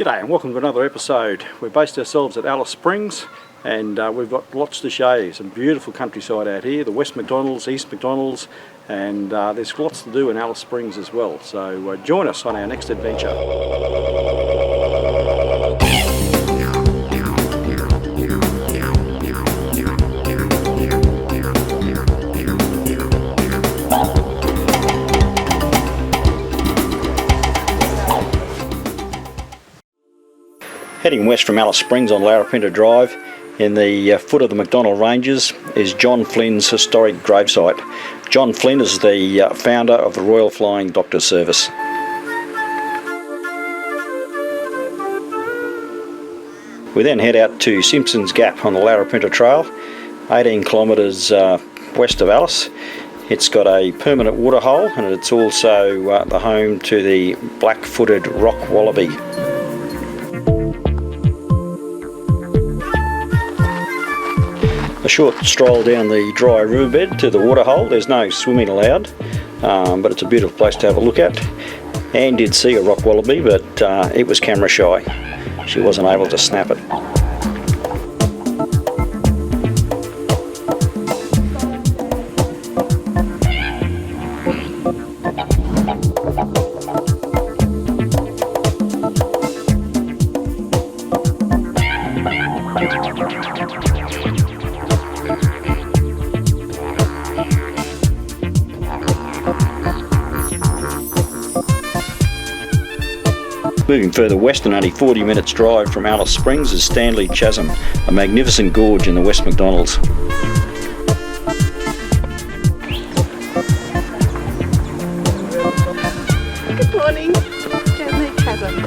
G'day and welcome to another episode. We're based ourselves at Alice Springs and we've got lots to show you. Some beautiful countryside out here, the West Macdonnells, East Macdonnells, and there's lots to do in Alice Springs as well. So join us on our next adventure. Heading west from Alice Springs on Larapinta Drive, in the foot of the Macdonnell Ranges, is John Flynn's historic gravesite. John Flynn is the founder of the Royal Flying Doctor Service. We then head out to Simpsons Gap on the Larapinta Trail, 18 kilometres west of Alice. It's got a permanent waterhole and it's also the home to the black-footed rock wallaby. A short stroll down the dry riverbed to the waterhole. There's no swimming allowed, but it's a beautiful place to have a look at. Anne did see a rock wallaby, but it was camera shy. She wasn't able to snap it. Moving further west and only 40 minutes drive from Alice Springs is Stanley Chasm, a magnificent gorge in the West Macdonnells. Good morning, Stanley Chasm.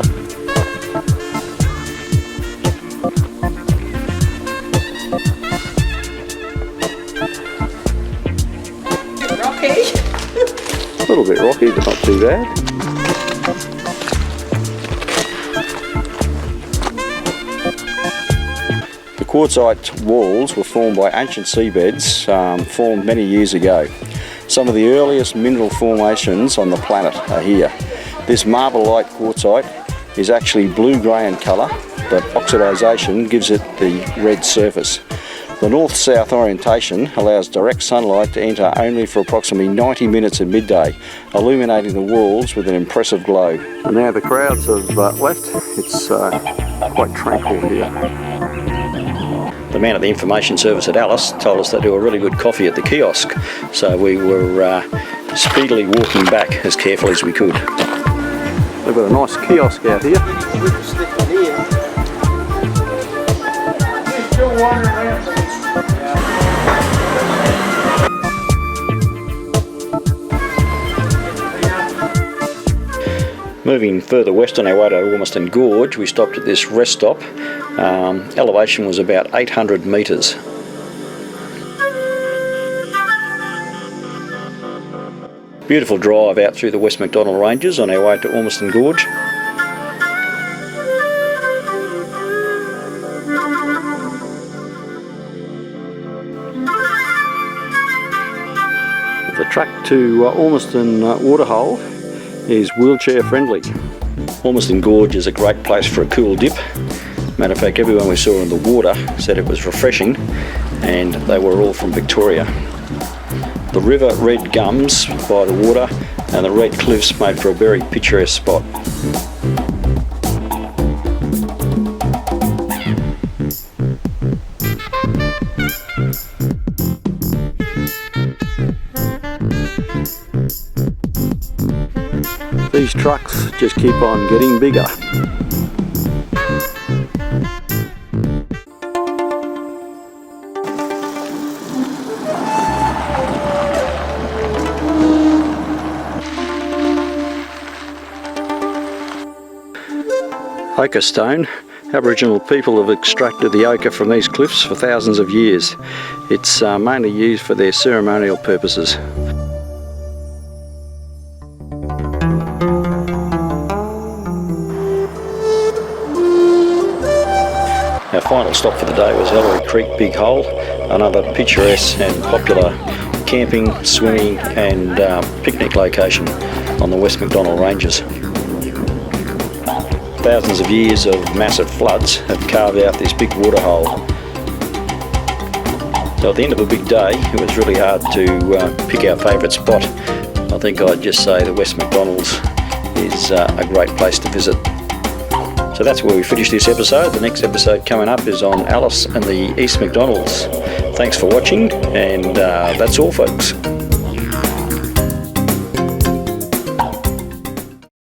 Rocky. A little bit rocky, but not too bad. The quartzite walls were formed by ancient seabeds formed many years ago. Some of the earliest mineral formations on the planet are here. This marble-like quartzite is actually blue-grey in colour, but oxidisation gives it the red surface. The north-south orientation allows direct sunlight to enter only for approximately 90 minutes at midday, illuminating the walls with an impressive glow. And now the crowds have left. It's quite tranquil here. The man at the information service at Alice told us they do a really good coffee at the kiosk, so we were speedily walking back as carefully as we could. They've got a nice kiosk out here. Moving further west on our way to Ormiston Gorge, we stopped at this rest stop. Elevation was about 800 metres. Beautiful drive out through the West Macdonnell Ranges on our way to Ormiston Gorge. The track to Ormiston Waterhole is wheelchair friendly. Ormiston Gorge is a great place for a cool dip. Matter of fact, everyone we saw in the water said it was refreshing, and they were all from Victoria. The river red gums by the water and the red cliffs made for a very picturesque spot. These trucks just keep on getting bigger. Ochre stone. Aboriginal people have extracted the ochre from these cliffs for thousands of years. It's mainly used for their ceremonial purposes. Our final stop for the day was Ellery Creek Big Hole, another picturesque and popular camping, swimming and picnic location on the West Macdonnell Ranges. Thousands of years of massive floods have carved out this big waterhole. So at the end of a big day, it was really hard to pick our favourite spot. I think I'd just say the West Macdonnell's is a great place to visit. So that's where we finish this episode. The next episode coming up is on Alice and the East Macdonnells. Thanks for watching, and that's all, folks.